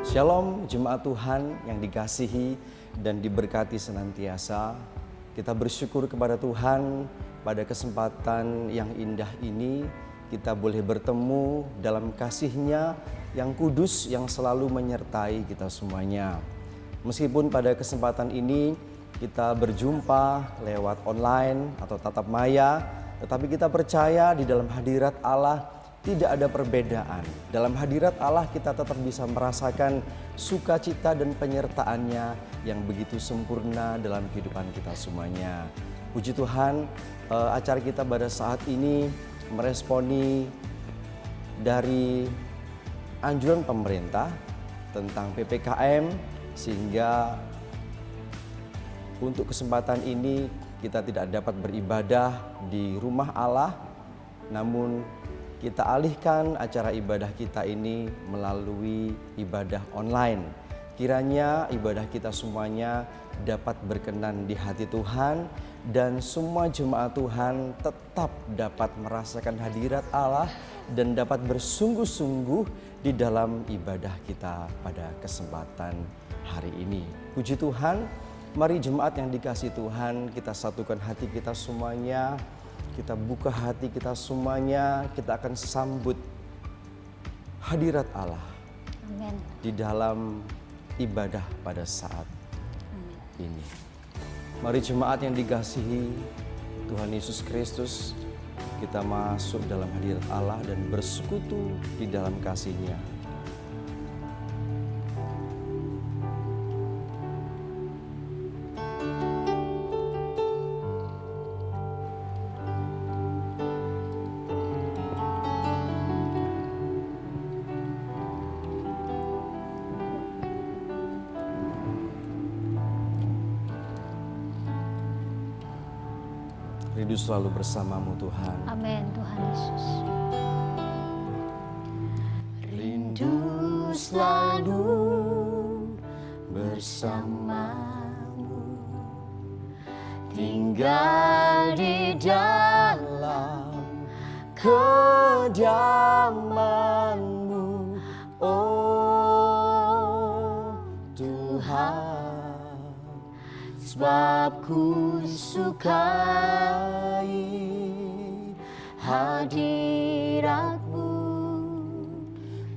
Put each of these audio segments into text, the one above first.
Shalom jemaat Tuhan yang dikasihi dan diberkati senantiasa. Kita bersyukur kepada Tuhan pada kesempatan yang indah ini kita boleh bertemu dalam kasih-Nya yang kudus yang selalu menyertai kita semuanya. Meskipun pada kesempatan ini kita berjumpa lewat online atau tatap maya, tetapi kita percaya di dalam hadirat Allah tidak ada perbedaan. Dalam hadirat Allah kita tetap bisa merasakan sukacita dan penyertaan-Nya yang begitu sempurna dalam kehidupan kita semuanya. Puji Tuhan, acara kita pada saat ini meresponi dari anjuran pemerintah tentang PPKM, sehingga untuk kesempatan ini kita tidak dapat beribadah di rumah Allah, namun kita alihkan acara ibadah kita ini melalui ibadah online. Kiranya ibadah kita semuanya dapat berkenan di hati Tuhan dan semua jemaat Tuhan tetap dapat merasakan hadirat Allah dan dapat bersungguh-sungguh di dalam ibadah kita pada kesempatan hari ini. Puji Tuhan, mari jemaat yang dikasihi Tuhan, kita satukan hati kita semuanya. Kita buka hati kita semuanya, kita akan sambut hadirat Allah. Amin. Di dalam ibadah pada saat ini. Mari jemaat yang dikasihi Tuhan Yesus Kristus, kita masuk dalam hadirat Allah dan bersekutu di dalam kasih-Nya. Rindu selalu bersamamu Tuhan. Amin Tuhan Yesus. Rindu selalu bersamamu, tinggal di dalam kediaman-Mu, oh Tuhan, sebab ku sukai hadirat-Mu,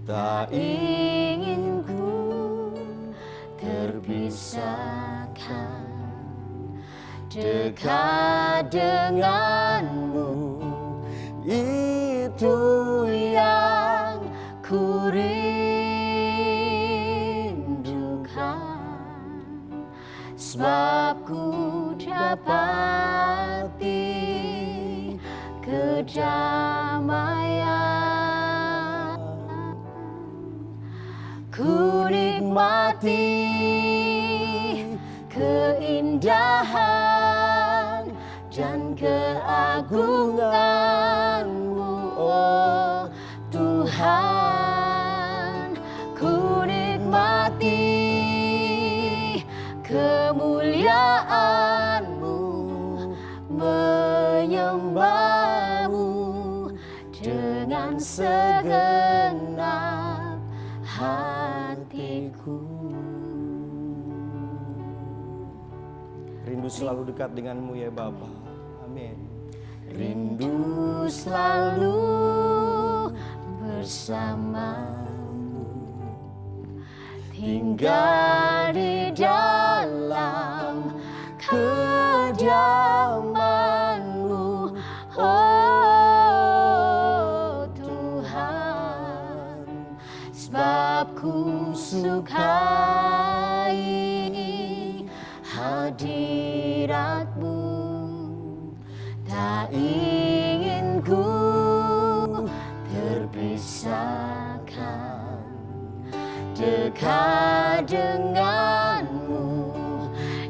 tak ingin ku terpisahkan, dekat dengan-Mu, itu yang ku rindukan, sebab ku dapati kedamaian, ku nikmati keindahan dan keagungan-Mu, oh Tuhan, ku nikmati kemuliaan-Mu, menyembah-Mu dengan segenap hatiku. Rindu selalu dekat dengan-Mu ya Bapa. Amin. Rindu selalu bersamamu, tinggal di dalam kediaman-Mu, oh Tuhan, sebab ku sukai hadirat-Mu, tak ingin ku terpisahkan, dekat dengan-Mu,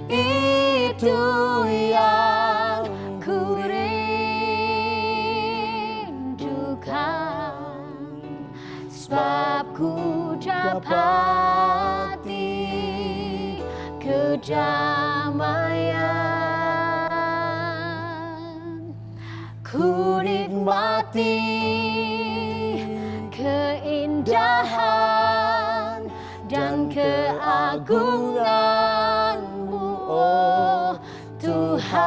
itu yang ku rindukan, sebab ku dapati kedamaian, ku nikmati keindahan dan keagungan-Mu, oh Tuhan.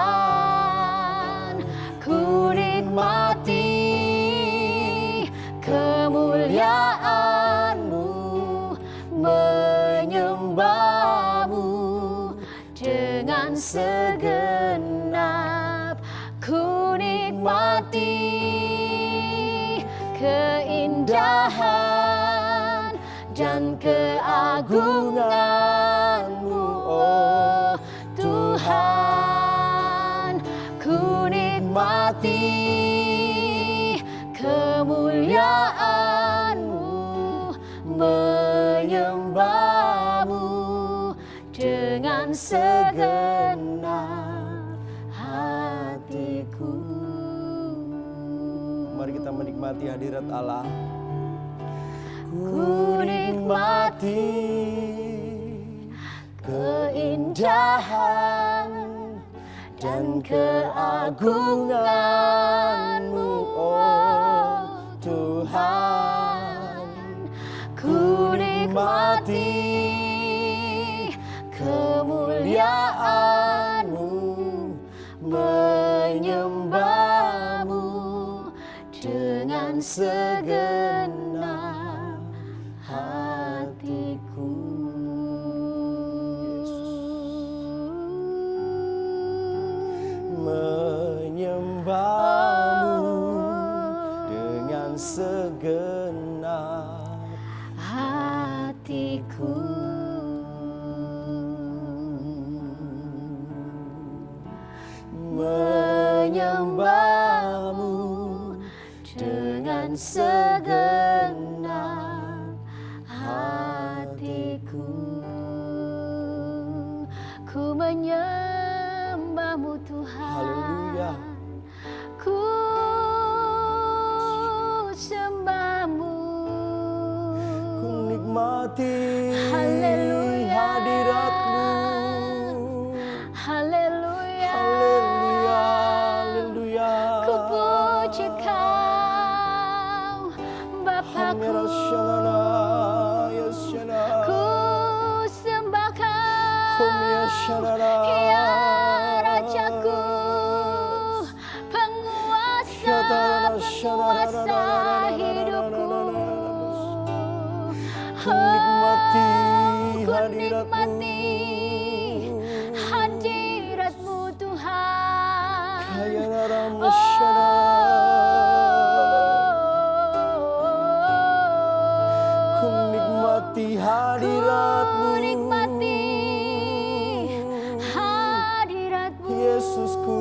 Ku nikmati kemuliaan-Mu, menyembah-Mu dengan segenap. Ku nikmati keindahan dan keagungan-Mu, oh Tuhan. Ku nikmati kemuliaan-Mu, menyembah-Mu dengan segenap hatiku. Mari kita menikmati hadirat Allah. Ku nikmati keindahan dan keagungan-Mu, oh Tuhan. Ku nikmati kemuliaan-Mu, menyembah-Mu dengan segenap hatiku. Menyembah-Mu dengan segenap hatiku. Menyembah-Mu dengan segenap hatiku. Ku menyembah-Mu Tuhan. Haleluya. Ku sembah-Mu. Ku nikmati hadirat-Mu. Haleluya. Haleluya. Haleluya. Ku puji Kau, Bapakku. Ku sembah Kau, ya Rajaku, penguasa hidupku. Ku nikmati hadirat-Mu Tuhan. Ku nikmati hadirat-Mu. Yesusku,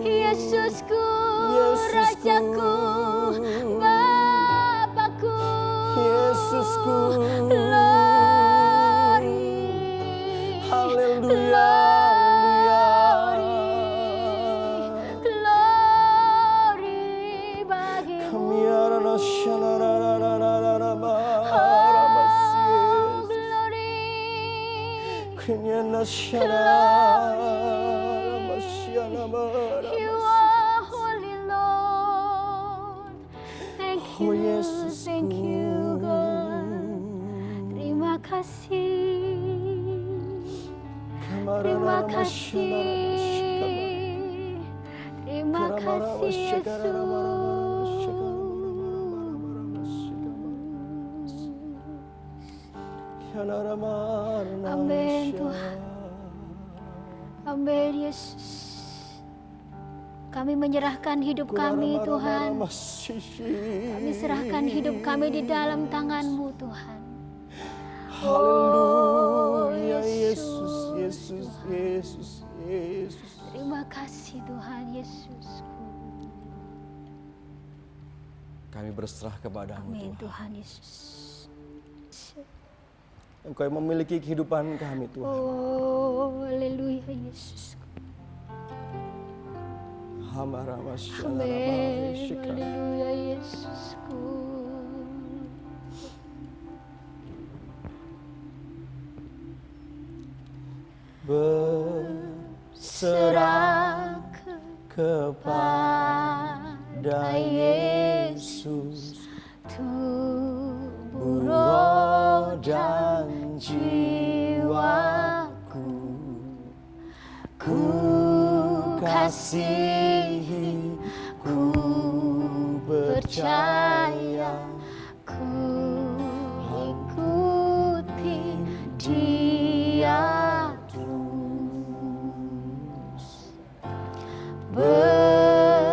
Yesusku, Rajaku, Bapakku, Yesusku, glory, haleluya, glory bagimu. You are holy Lord. Thank you, thank you God. Terima kasih, terima kasih, terima kasih Yesus. Amin Tuhan. Amin Yesus. Kami menyerahkan hidup kami Tuhan. Kami serahkan hidup kami di dalam tangan-Mu Tuhan. Haleluya, Yesus, Yesus, Yesus, Yesus. Terima kasih Tuhan Yesusku. Kami berserah kepada-Mu Amin Tuhan. Tuhan Yesus. Engkau yang memiliki kehidupan kami Tuhan. Oh, haleluya Yesus. Amin, haleluya Yesusku. Berserah kepada Yesus, Tubuh roh dan kasihi, ku percaya, ku ikuti Dia terus. Berserah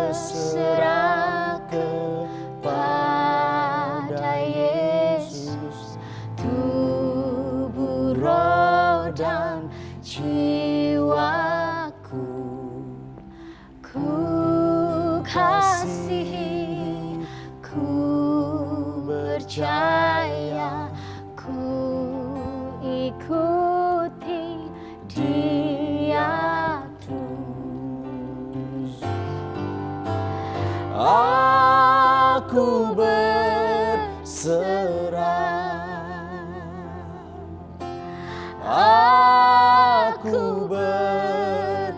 kepada Yesus, tubuh, roh, dan jiwaku. Ku kasihi, ku percaya, ku ikuti Dia terus. Aku berserah, aku berserah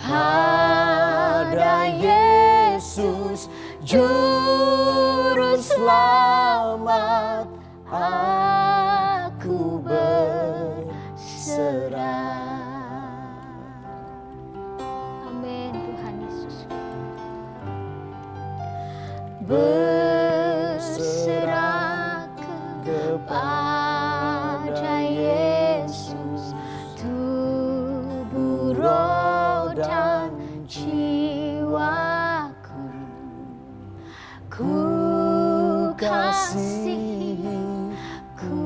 pada Yesus Juru Selamat. Aku berserah. Amin Tuhan Yesus. Berserah Kepada Yesus, tubuh, roh, dan jiwaku. Ku kasihi, ku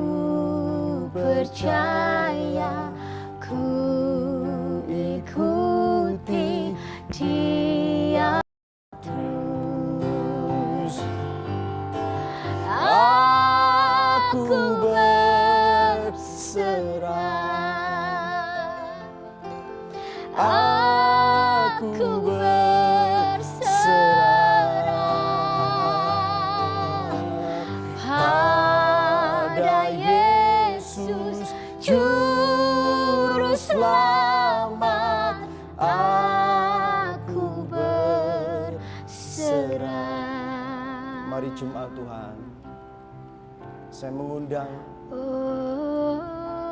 percaya, ku ikuti Dia terus. Aku berserah, aku berserah pada Yesus Juru Selamat. Aku berserah. Mari jemaat Tuhan, saya mengundang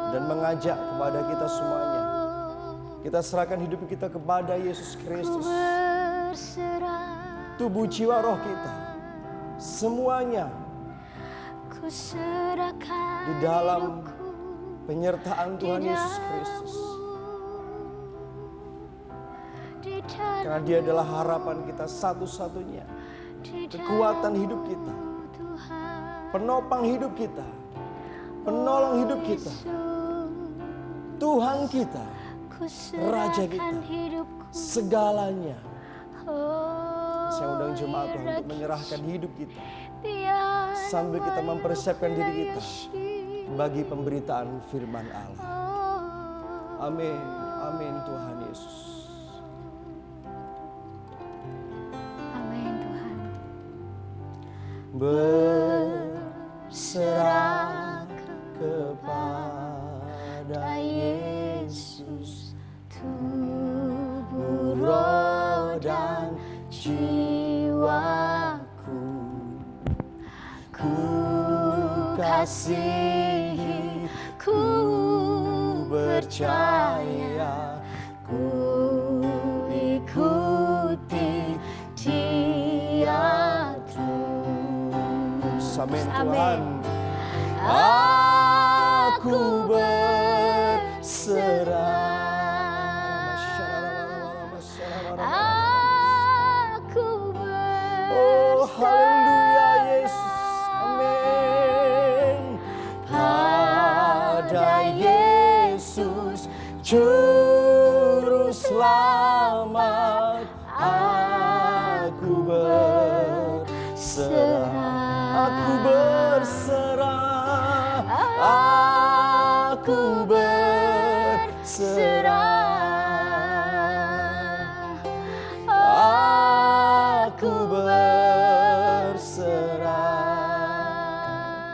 dan mengajak kepada kita semuanya. Kita serahkan hidup kita kepada Yesus Kristus. Tubuh, jiwa, roh kita, semuanya Ku serahkan di dalam hidupku penyertaan Tuhan Yesus Kristus. di dalam Karena Dia adalah harapan kita satu-satunya, kekuatan hidup kita, Tuhan penopang hidup kita, penolong hidup kita, Tuhan kita, Ku Raja serahkan kita, hidupku. segalanya. Oh, Saya undang jemaat Tuhan untuk ya menyerahkan hidup kita biar sambil kita mempersiapkan diri kita Yesus. bagi pemberitaan firman Allah. Oh, Amin, amin Tuhan Yesus. amin Tuhan. Berserah kepada Yesus, tubuh, roh, dan jiwaku. Ku kasihi, ku percaya, ku ikuti Dia terus. Amin Amin. Tuhan. Aku berserah. Aku Oh, haleluya berserah Yesus. Amin. Pada Yesus Juru Selamat. Aku berserah. Aku berserah. Aku berserah. Aku berserah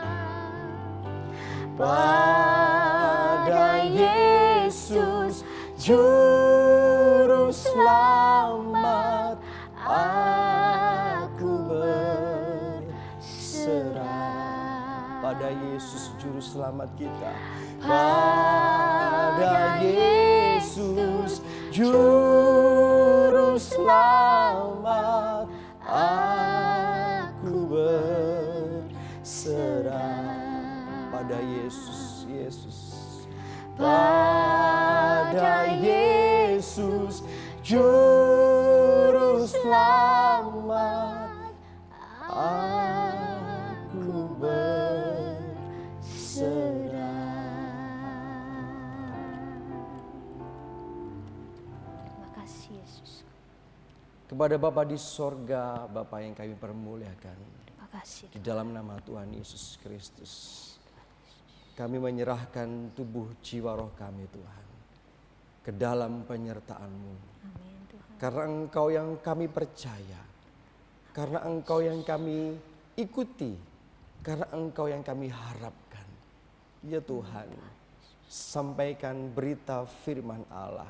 pada Yesus Juru Selamat. Aku berserah Pada Yesus Juru Selamat kita. pada pada Yesus Juru Selamat, aku berserah pada Yesus, pada Yesus Juru Selamat, aku berserah. Terima kasih Yesus. Kepada Bapa di sorga, Bapa yang kami permuliakan, Terima kasih. di dalam nama Tuhan Yesus Kristus, kami menyerahkan tubuh jiwa roh kami Tuhan ke dalam penyertaan-Mu. Amin Tuhan. Karena Engkau yang kami percaya, karena Engkau yang kami ikuti, karena Engkau yang kami harapkan. Ya Tuhan, sampaikan berita firman Allah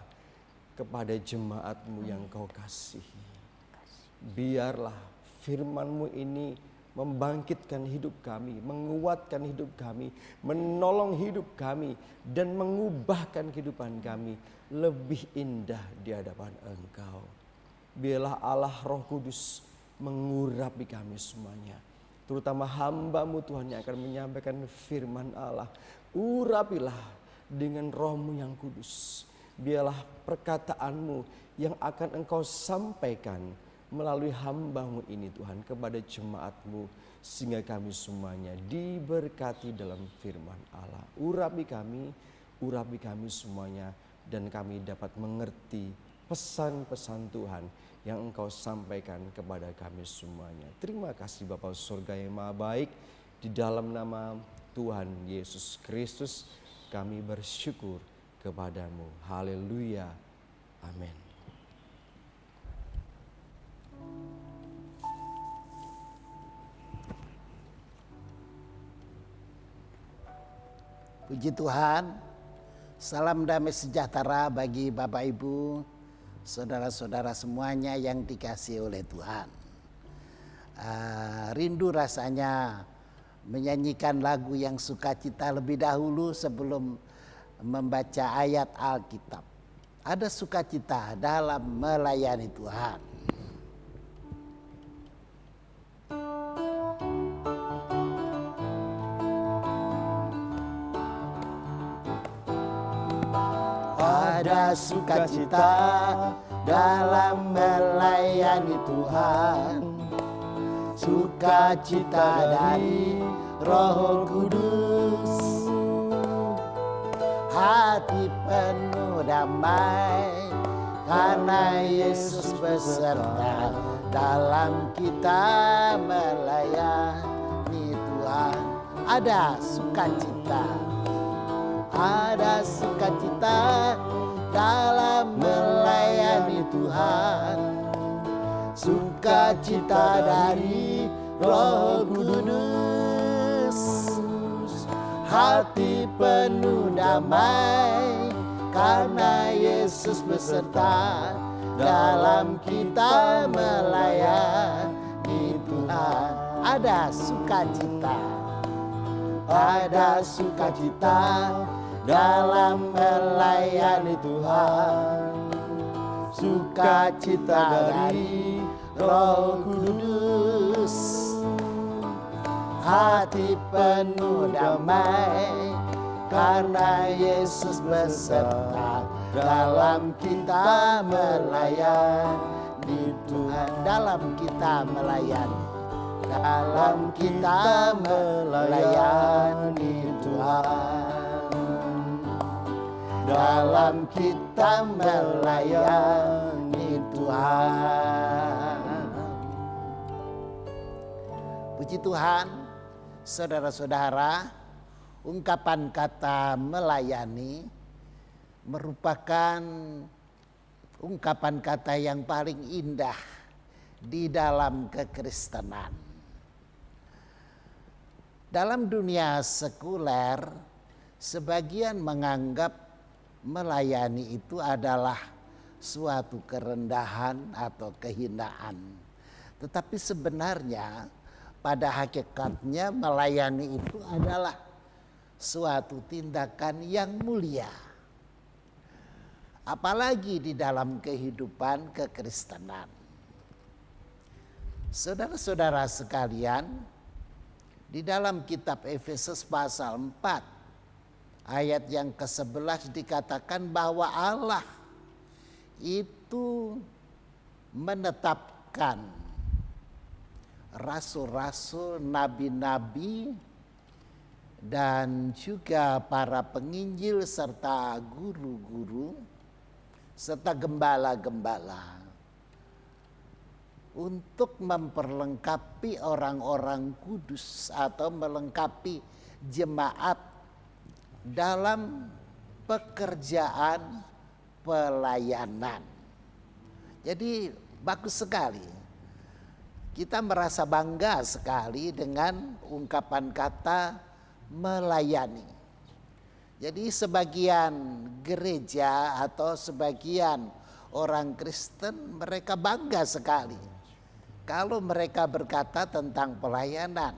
kepada jemaat-Mu yang Kau kasihi. Biarlah firman-Mu ini membangkitkan hidup kami, menguatkan hidup kami, menolong hidup kami, dan mengubahkan kehidupan kami lebih indah di hadapan Engkau. Biarlah Allah Roh Kudus mengurapi kami semuanya, terutama hamba-Mu Tuhan yang akan menyampaikan firman Allah. Urapilah dengan Roh-Mu yang kudus. Biarlah perkataan-Mu yang akan Engkau sampaikan melalui hamba-Mu ini Tuhan kepada jemaat-Mu, sehingga kami semuanya diberkati dalam firman Allah. Urapi kami semuanya, dan kami dapat mengerti pesan-pesan Tuhan yang Engkau sampaikan kepada kami semuanya. Terima kasih Bapa surga yang maha baik, di dalam nama Tuhan Yesus Kristus kami bersyukur kepadamu. Haleluya. Amin. Puji Tuhan, salam damai sejahtera bagi Bapak Ibu, saudara-saudara semuanya yang dikasihi oleh Tuhan. Rindu rasanya menyanyikan lagu yang sukacita lebih dahulu sebelum membaca ayat Alkitab. Ada sukacita dalam melayani Tuhan. Ada sukacita dalam melayani Tuhan, sukacita dari Roh Kudus, hati penuh damai karena Yesus beserta dalam kita melayani Tuhan. Ada sukacita, ada sukacita dalam melayani Tuhan, sukacita dari Roh Kudus, hati penuh damai karena Yesus beserta dalam kita melayani Tuhan. Ada sukacita, ada sukacita dalam melayani Tuhan, sukacita dari Roh Kudus, hati penuh damai karena Yesus beserta dalam kita melayani Tuhan. Dalam kita melayani, dalam kita melayani Tuhan, dalam kita melayani Tuhan. Puji Tuhan, saudara-saudara, ungkapan kata melayani merupakan ungkapan kata yang paling indah di dalam kekristenan. Dalam dunia sekuler, sebagian menganggap melayani itu adalah suatu kerendahan atau kehinaan. Tetapi sebenarnya pada hakikatnya melayani itu adalah suatu tindakan yang mulia. apalagi di dalam kehidupan kekristenan. Saudara-saudara sekalian, di dalam kitab Efesus pasal 4 ayat yang ke-11 dikatakan bahwa Allah itu menetapkan rasul-rasul, nabi-nabi, dan juga para penginjil serta guru-guru serta gembala-gembala untuk memperlengkapi orang-orang kudus atau melengkapi jemaat dalam pekerjaan pelayanan. Jadi bagus sekali. Kita merasa bangga sekali dengan ungkapan kata melayani. Jadi sebagian gereja atau sebagian orang Kristen mereka bangga sekali kalau mereka berkata tentang pelayanan.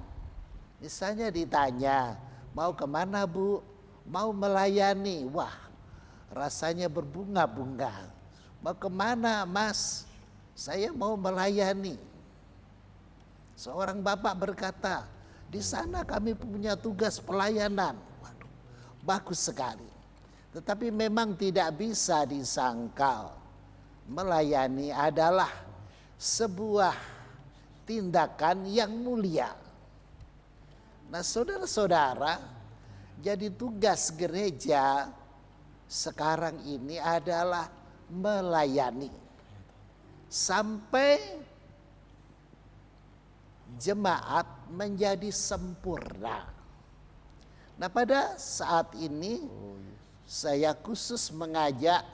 Misalnya ditanya, mau kemana Bu? Mau melayani. Wah, rasanya berbunga-bunga. Mau kemana Mas? Saya mau melayani. Seorang bapak berkata, di sana kami punya tugas pelayanan. Waduh, bagus sekali. Tetapi memang tidak bisa disangkal. Melayani adalah sebuah tindakan yang mulia. Nah, saudara-saudara, jadi tugas gereja sekarang ini adalah melayani sampai jemaat menjadi sempurna. Nah, pada saat ini saya khusus mengajak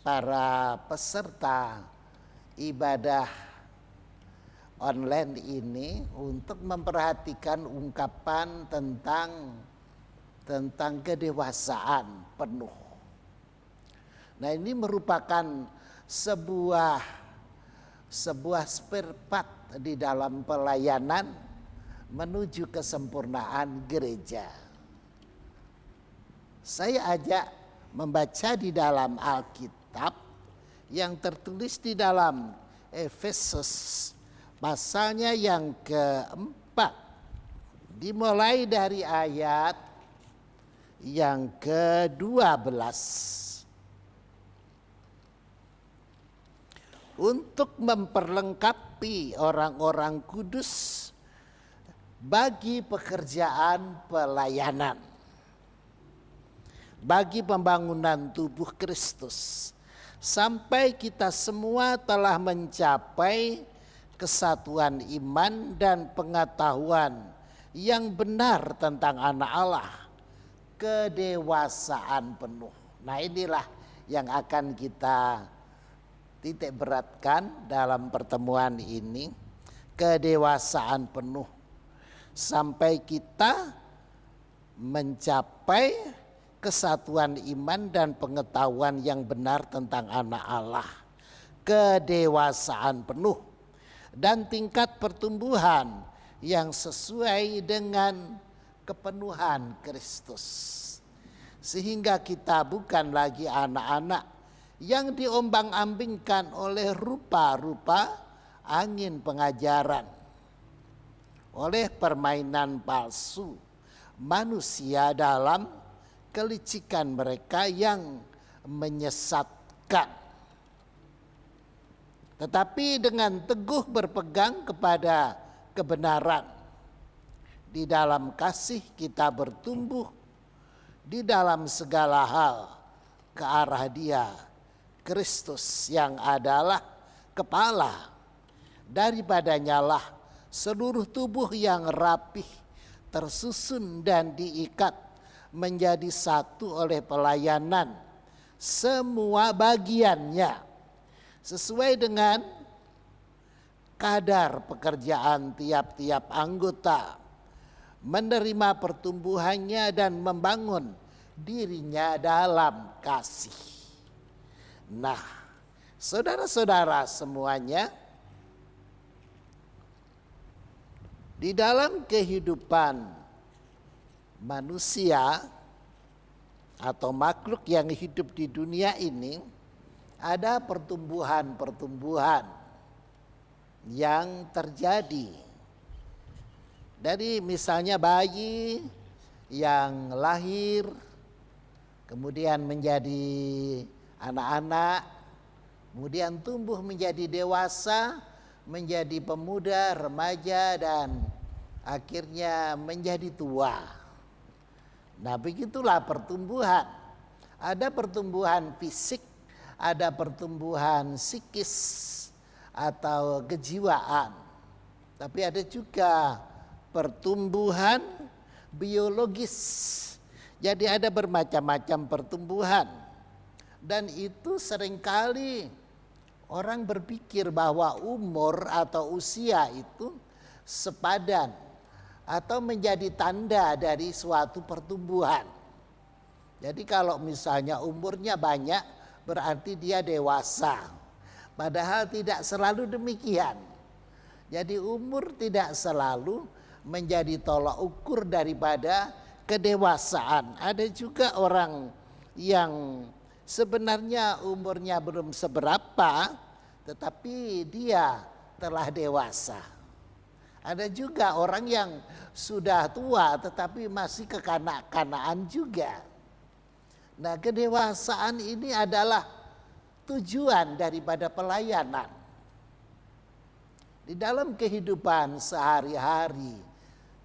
para peserta ibadah online ini untuk memperhatikan ungkapan tentang kedewasaan penuh. Nah, ini merupakan sebuah spare part di dalam pelayanan menuju kesempurnaan gereja. Saya ajak membaca di dalam Alkitab yang tertulis di dalam Efesus pasalnya yang keempat, dimulai dari ayat yang ke-12. Untuk memperlengkapi orang-orang kudus bagi pekerjaan pelayanan, bagi pembangunan tubuh Kristus, sampai kita semua telah mencapai kesatuan iman dan pengetahuan yang benar tentang Anak Allah, kedewasaan penuh. Nah, inilah yang akan kita titik beratkan dalam pertemuan ini, kedewasaan penuh, sampai kita mencapai kesatuan iman dan pengetahuan yang benar tentang Anak Allah, kedewasaan penuh, dan tingkat pertumbuhan yang sesuai dengan kepenuhan Kristus, sehingga kita bukan lagi anak-anak yang diombang-ambingkan oleh rupa-rupa angin pengajaran, oleh permainan palsu manusia dalam kelicikan mereka yang menyesatkan. Tetapi dengan teguh berpegang kepada kebenaran, di dalam kasih kita bertumbuh di dalam segala hal ke arah Dia, Kristus, yang adalah kepala. Daripadanya lah seluruh tubuh yang rapih tersusun dan diikat menjadi satu oleh pelayanan semua bagiannya sesuai dengan kadar pekerjaan tiap-tiap anggota, menerima pertumbuhannya dan membangun dirinya dalam kasih. Nah, saudara-saudara semuanya, di dalam kehidupan manusia atau makhluk yang hidup di dunia ini ada pertumbuhan-pertumbuhan yang terjadi. Dari misalnya bayi yang lahir, kemudian menjadi anak-anak, kemudian tumbuh menjadi dewasa, menjadi pemuda, remaja, dan akhirnya menjadi tua. Nah, begitulah pertumbuhan. Ada pertumbuhan fisik, ada pertumbuhan psikis atau kejiwaan. Tapi ada juga pertumbuhan biologis. Jadi ada bermacam-macam pertumbuhan. Dan itu seringkali orang berpikir bahwa umur atau usia itu sepadan atau menjadi tanda dari suatu pertumbuhan. Jadi kalau misalnya umurnya banyak berarti dia dewasa. Padahal tidak selalu demikian. Jadi umur tidak selalu menjadi tolak ukur daripada kedewasaan. Ada juga orang yang sebenarnya umurnya belum seberapa tetapi dia telah dewasa. Ada juga orang yang sudah tua tetapi masih kekanak-kanakan juga. Nah, kedewasaan ini adalah tujuan daripada pelayanan. Di dalam kehidupan sehari-hari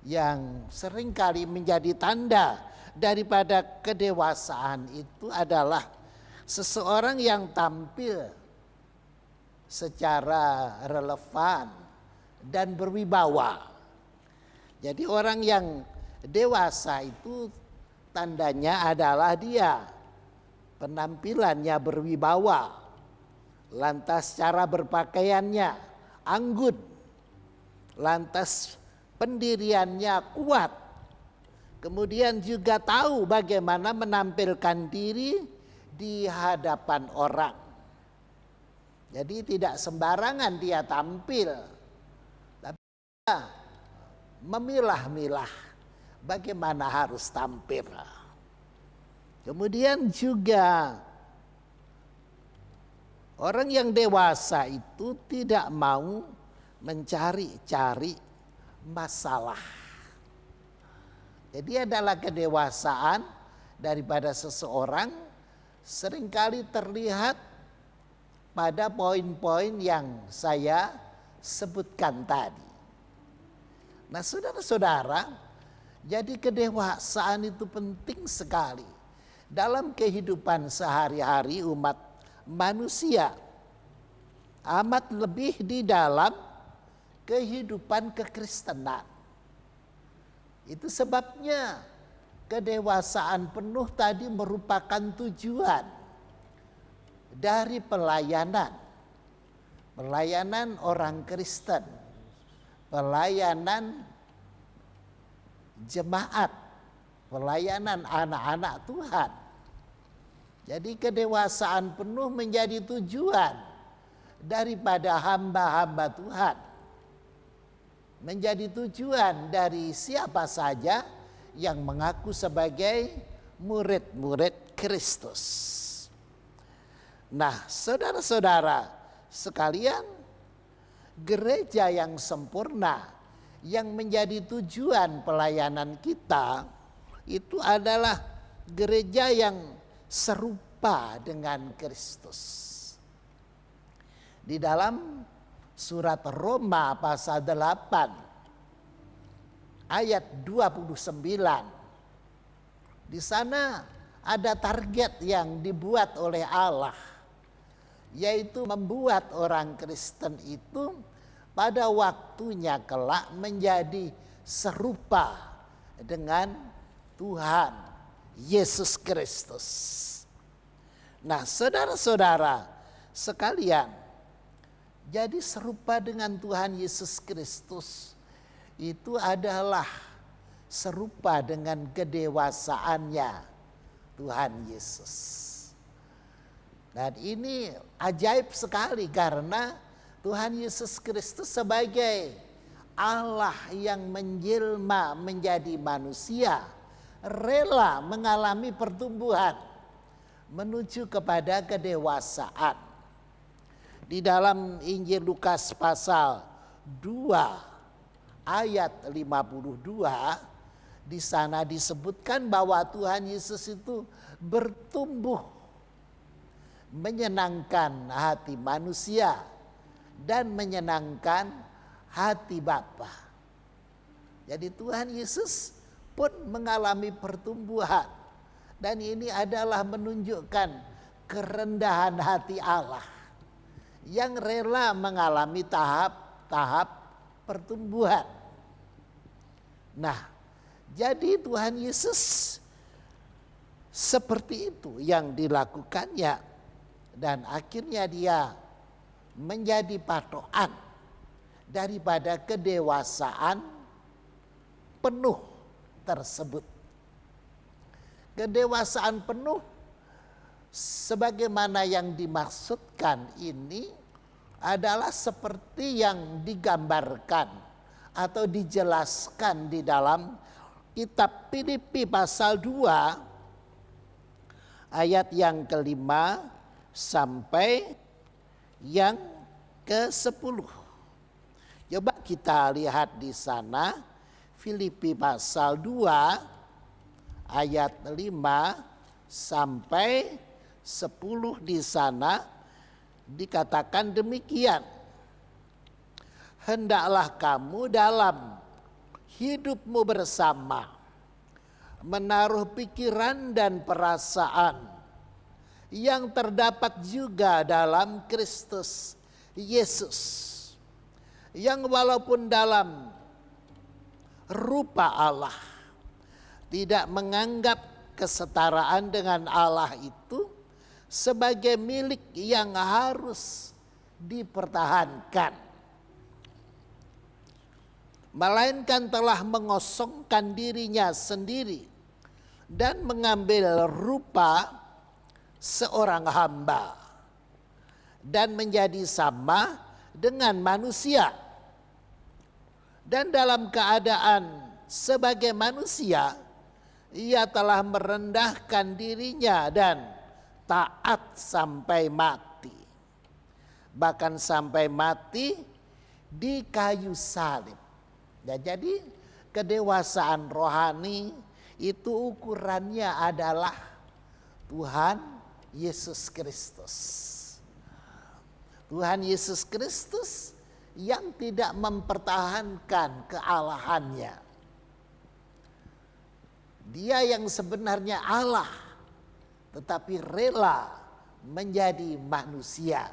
yang seringkali menjadi tanda daripada kedewasaan itu adalah seseorang yang tampil secara relevan dan berwibawa. Jadi orang yang dewasa itu tandanya adalah dia penampilannya berwibawa, lantas cara berpakaiannya anggun, lantas pendiriannya kuat, kemudian juga tahu bagaimana menampilkan diri di hadapan orang. Jadi tidak sembarangan dia tampil, memilah-milah bagaimana harus tampil. Kemudian juga orang yang dewasa itu tidak mau mencari-cari masalah. Jadi adalah kedewasaan daripada seseorang seringkali terlihat pada poin-poin yang saya sebutkan tadi. Nah, saudara-saudara, jadi kedewasaan itu penting sekali dalam kehidupan sehari-hari umat manusia. Amat lebih di dalam kehidupan kekristenan. Itu sebabnya kedewasaan penuh tadi merupakan tujuan dari pelayanan. Pelayanan orang Kristen, pelayanan jemaat, pelayanan anak-anak Tuhan. Jadi kedewasaan penuh menjadi tujuan daripada hamba-hamba Tuhan. Menjadi tujuan dari siapa saja yang mengaku sebagai murid-murid Kristus. Nah, saudara-saudara sekalian, gereja yang sempurna yang menjadi tujuan pelayanan kita itu adalah gereja yang serupa dengan Kristus. Di dalam surat Roma pasal 8 ayat 29, di sana ada target yang dibuat oleh Allah, yaitu membuat orang Kristen itu pada waktunya kelak menjadi serupa dengan Tuhan Yesus Kristus. Nah, saudara-saudara sekalian, jadi serupa dengan Tuhan Yesus Kristus itu adalah serupa dengan kedewasaannya Tuhan Yesus. Dan ini ajaib sekali karena Tuhan Yesus Kristus sebagai Allah yang menjelma menjadi manusia rela mengalami pertumbuhan menuju kepada kedewasaan. Di dalam Injil Lukas pasal 2 ayat 52, di sana disebutkan bahwa Tuhan Yesus itu bertumbuh menyenangkan hati manusia dan menyenangkan hati Bapa. Jadi Tuhan Yesus pun mengalami pertumbuhan, dan ini adalah menunjukkan kerendahan hati Allah yang rela mengalami tahap-tahap pertumbuhan. Nah, jadi Tuhan Yesus seperti itu yang dilakukannya, dan akhirnya dia menjadi patokan daripada kedewasaan penuh tersebut. Kedewasaan penuh sebagaimana yang dimaksudkan ini adalah seperti yang digambarkan atau dijelaskan di dalam kitab Filipi pasal 2 ayat yang ke-5 sampai yang ke-10. Coba kita lihat di sana Filipi pasal 2 ayat 5 sampai 10. Di sana dikatakan demikian. Hendaklah kamu dalam hidupmu bersama menaruh pikiran dan perasaan yang terdapat juga dalam Kristus Yesus, yang walaupun dalam rupa Allah tidak menganggap kesetaraan dengan Allah itu sebagai milik yang harus dipertahankan, melainkan telah mengosongkan dirinya sendiri dan mengambil rupa seorang hamba dan menjadi sama dengan manusia. Dan dalam keadaan sebagai manusia, ia telah merendahkan dirinya dan taat sampai mati, bahkan sampai mati di kayu salib. Ya, jadi kedewasaan rohani itu ukurannya adalah Tuhan Yesus Kristus. Tuhan Yesus Kristus yang tidak mempertahankan kealahannya. Dia yang sebenarnya Allah tetapi rela menjadi manusia.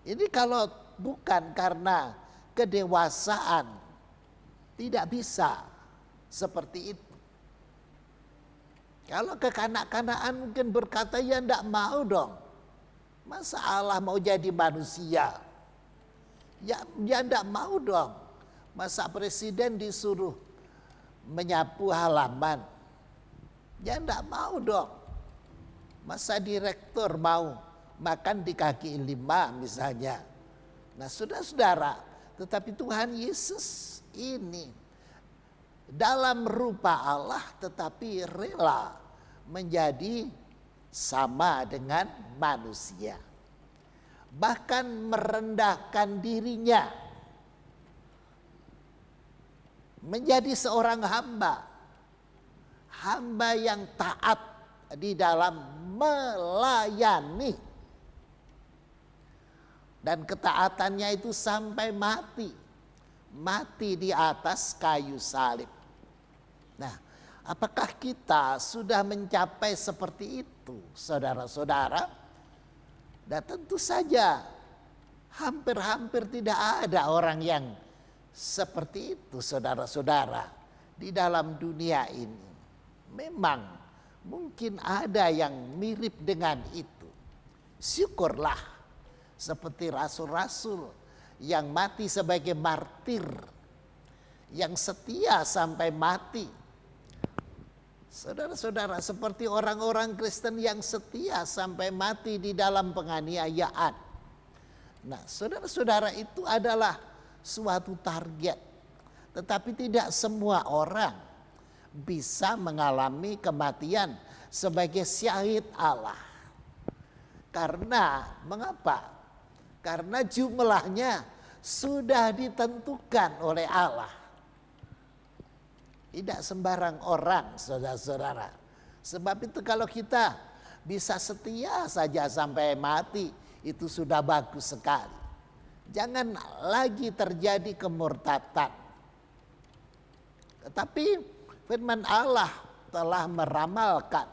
Ini kalau bukan karena kedewasaan tidak bisa seperti itu. Kalau kekanak-kanakan mungkin berkata, ya enggak mau dong. Masa Allah mau jadi manusia? Ya enggak mau dong. Masa presiden disuruh menyapu halaman? Ya enggak mau dong. Masa direktur mau makan di kaki 5 misalnya. Nah, saudara-saudara, tetapi Tuhan Yesus ini dalam rupa Allah tetapi rela menjadi sama dengan manusia. Bahkan merendahkan dirinya menjadi seorang hamba. Hamba yang taat di dalam melayani. Dan ketaatannya itu sampai mati. Mati di atas kayu salib. Nah, apakah kita sudah mencapai seperti itu, saudara-saudara? Dan tentu saja hampir-hampir tidak ada orang yang seperti itu, saudara-saudara, di dalam dunia ini. Memang mungkin ada yang mirip dengan itu. Syukurlah seperti rasul-rasul yang mati sebagai martir, yang setia sampai mati. Saudara-saudara, seperti orang-orang Kristen yang setia sampai mati di dalam penganiayaan. Nah, saudara-saudara, itu adalah suatu target. Tetapi tidak semua orang bisa mengalami kematian sebagai syahid Allah. Karena mengapa? Karena jumlahnya sudah ditentukan oleh Allah. Tidak sembarang orang, saudara-saudara. Sebab itu kalau kita bisa setia saja sampai mati, itu sudah bagus sekali. Jangan lagi terjadi kemurtatan. Tetapi firman Allah telah meramalkan,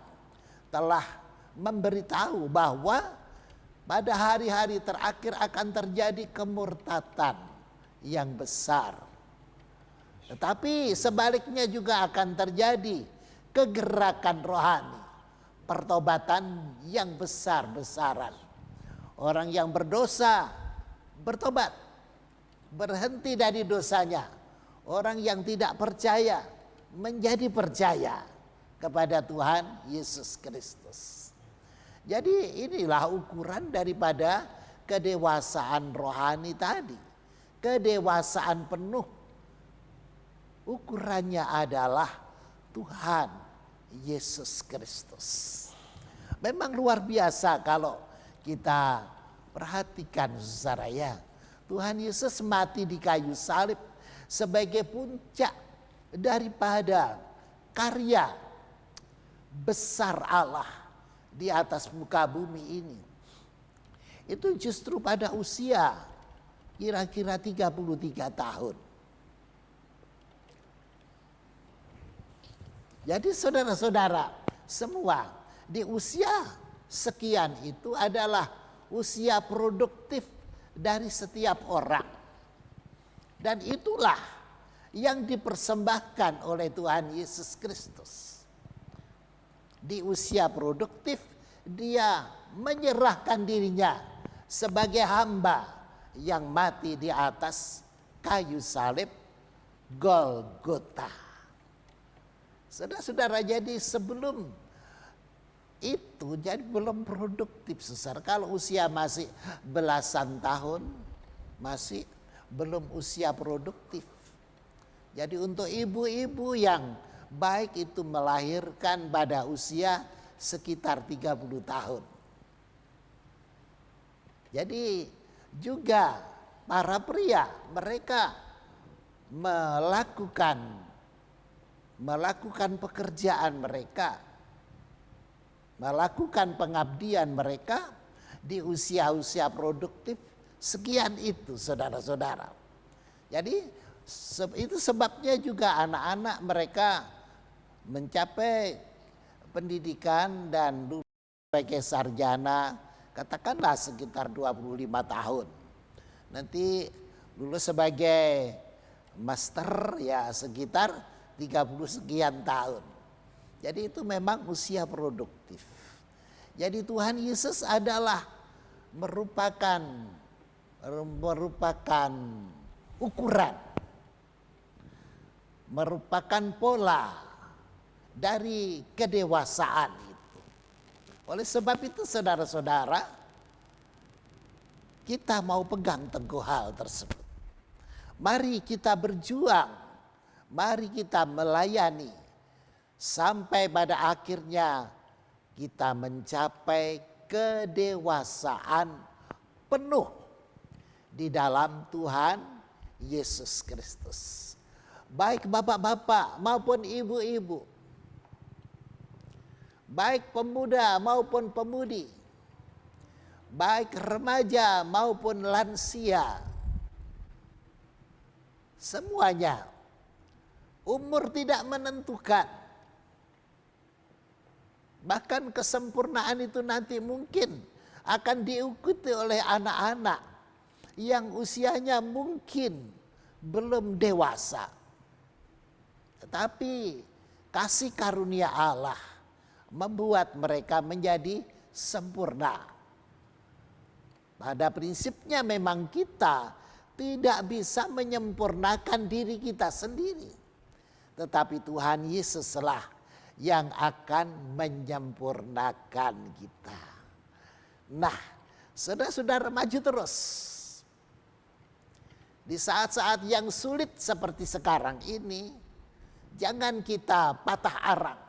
telah memberitahu bahwa pada hari-hari terakhir akan terjadi kemurtatan yang besar. Tetapi sebaliknya juga akan terjadi kegerakan rohani, pertobatan yang besar-besaran. Orang yang berdosa bertobat, berhenti dari dosanya. Orang yang tidak percaya menjadi percaya kepada Tuhan Yesus Kristus. Jadi inilah ukuran daripada kedewasaan rohani tadi. Kedewasaan penuh. Ukurannya adalah Tuhan Yesus Kristus. Memang luar biasa kalau kita perhatikan, saudara ya. Tuhan Yesus mati di kayu salib sebagai puncak daripada karya besar Allah di atas muka bumi ini. Itu justru pada usia kira-kira 33 tahun. Jadi saudara-saudara semua di usia sekian itu adalah usia produktif dari setiap orang. Dan itulah yang dipersembahkan oleh Tuhan Yesus Kristus. Di usia produktif dia menyerahkan dirinya sebagai hamba yang mati di atas kayu salib Golgota. Saudara-saudara, jadi sebelum itu jadi belum produktif, saudara. Kalau usia masih belasan tahun masih belum usia produktif. Jadi untuk ibu-ibu yang baik itu melahirkan pada usia sekitar 30 tahun. Jadi juga para pria mereka melakukan pekerjaan mereka, melakukan pengabdian mereka di usia-usia produktif sekian itu, saudara-saudara. Jadi itu sebabnya juga anak-anak mereka mencapai pendidikan dan sebagai sarjana katakanlah sekitar 25 tahun. Nanti lulus sebagai master ya sekitar 30 sekian tahun. Jadi itu memang usia produktif. Jadi Tuhan Yesus adalah merupakan ukuran, merupakan pola dari kedewasaan itu. Oleh sebab itu saudara-saudara, kita mau pegang teguh hal tersebut. Mari kita berjuang, mari kita melayani sampai pada akhirnya kita mencapai kedewasaan penuh di dalam Tuhan Yesus Kristus. Baik bapak-bapak maupun ibu-ibu, baik pemuda maupun pemudi, baik remaja maupun lansia, semuanya umur tidak menentukan. Bahkan kesempurnaan itu nanti mungkin akan diikuti oleh anak-anak yang usianya mungkin belum dewasa. Tetapi kasih karunia Allah membuat mereka menjadi sempurna. Pada prinsipnya memang kita tidak bisa menyempurnakan diri kita sendiri. Tetapi Tuhan Yesuslah yang akan menyempurnakan kita. Nah, saudara-saudara maju terus. Di saat-saat yang sulit seperti sekarang ini, Jangan kita patah arang.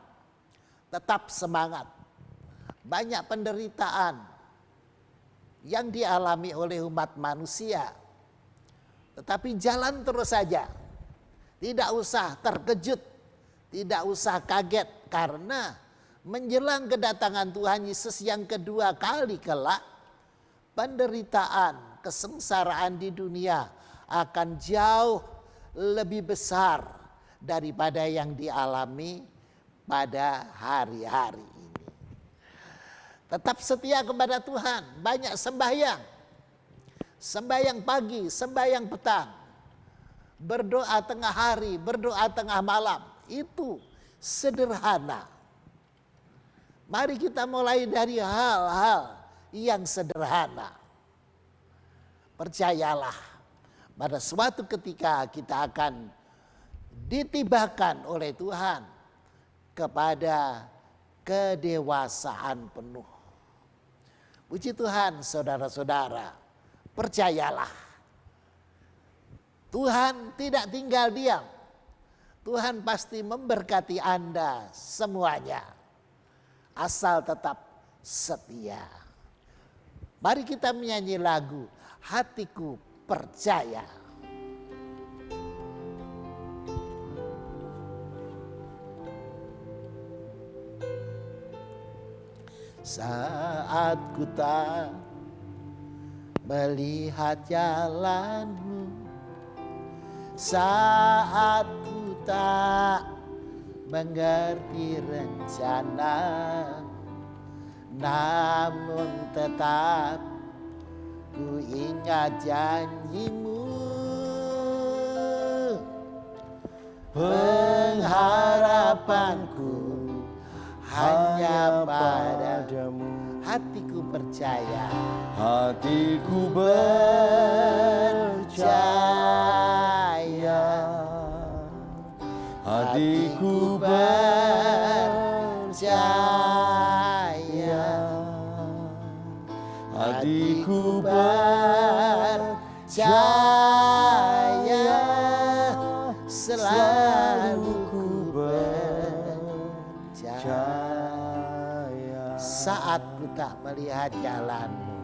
Tetap semangat. Banyak penderitaan yang dialami oleh umat manusia. Tetapi jalan terus saja. Tidak usah terkejut. Tidak usah kaget. Karena menjelang kedatangan Tuhan Yesus yang kedua kali kelak, penderitaan, kesengsaraan di dunia akan jauh lebih besar daripada yang dialami pada hari-hari ini. Tetap setia kepada Tuhan, banyak sembahyang. Sembahyang pagi, sembahyang petang. Berdoa tengah hari, berdoa tengah malam. Itu sederhana. Mari kita mulai dari hal-hal yang sederhana. Percayalah, pada suatu ketika kita akan ditibakan oleh Tuhan kepada kedewasaan penuh. Puji Tuhan, saudara-saudara, percayalah. Tuhan tidak tinggal diam. Tuhan pasti memberkati Anda semuanya. Asal tetap setia. Mari kita menyanyi lagu Hatiku Percaya. Saat ku tak melihat jalanmu, saat ku tak mengerti rencana, namun tetap ku ingat janjimu. Pengharapanku hanya padamu. Hatiku percaya. Hatiku percaya. Hatiku percaya. Hatiku percaya. Selalu ku percaya. Saat ku tak melihat jalanmu,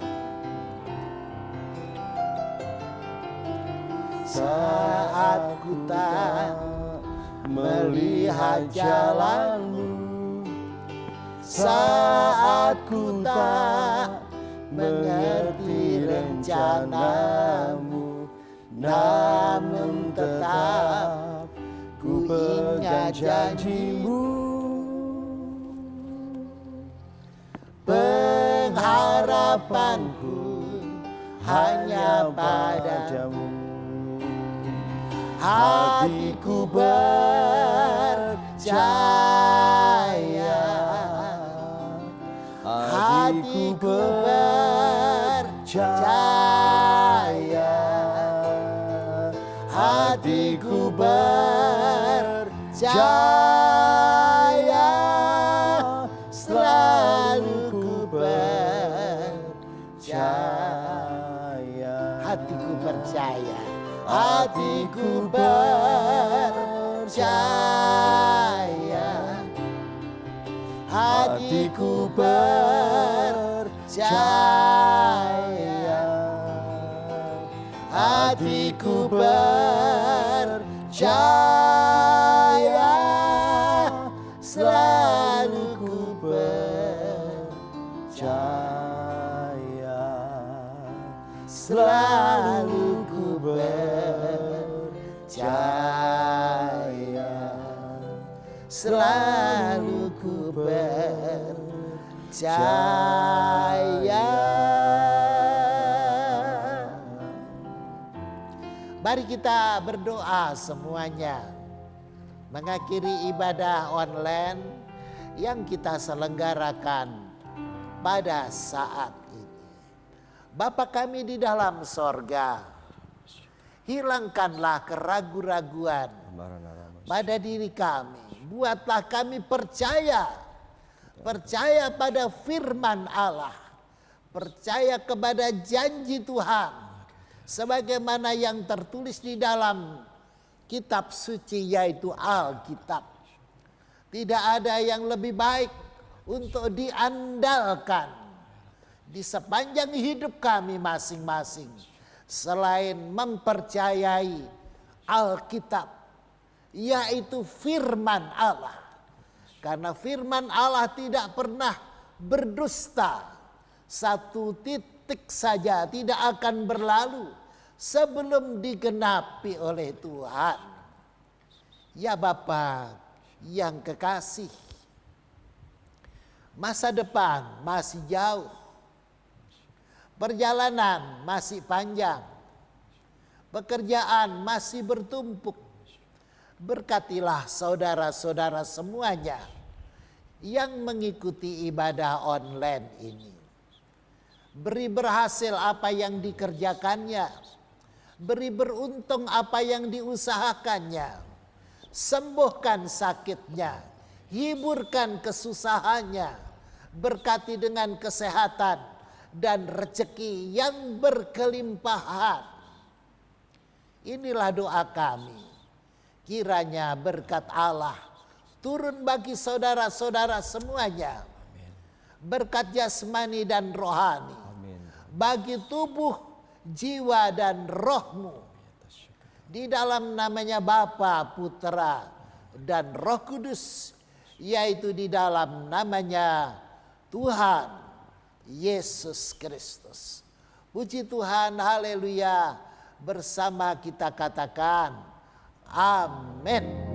saat ku tak melihat jalanmu, saat ku tak mengerti rencanamu, namun tetap ku ingat janjimu. Pengharapanku hanya padamu. Hatiku percaya. Hatiku percaya. Hatiku percaya. Selalu ku percaya. Hatiku percaya. Hatiku percaya. Hatiku percaya. Hatiku percaya. Selalu ku percaya. Selalu ku percaya. Selalu ku percaya. Mari kita berdoa semuanya. Mengakhiri ibadah online yang kita selenggarakan pada saat ini. Bapa kami di dalam sorga, hilangkanlah keraguan-raguan pada diri kami. Buatlah kami percaya pada firman Allah, percaya kepada janji Tuhan, sebagaimana yang tertulis di dalam kitab suci yaitu Alkitab. Tidak ada yang lebih baik untuk diandalkan di sepanjang hidup kami masing-masing selain mempercayai Alkitab, yaitu firman Allah. Karena firman Allah tidak pernah berdusta. Satu titik saja tidak akan berlalu sebelum digenapi oleh Tuhan. Ya Bapa yang kekasih, masa depan masih jauh. Perjalanan masih panjang. Pekerjaan masih bertumpuk. Berkatilah saudara-saudara semuanya yang mengikuti ibadah online ini. Beri berhasil apa yang dikerjakannya. Beri beruntung apa yang diusahakannya. Sembuhkan sakitnya. Hiburkan kesusahannya. Berkati dengan kesehatan dan rezeki yang berkelimpahan. Inilah doa kami. Kiranya berkat Allah turun bagi saudara-saudara semuanya. Berkat jasmani dan rohani. Bagi tubuh, jiwa dan rohmu. Di dalam namanya Bapa, Putra, dan Roh Kudus. Yaitu di dalam namanya Tuhan Yesus Kristus. Puji Tuhan, haleluya. Bersama kita katakan, amin.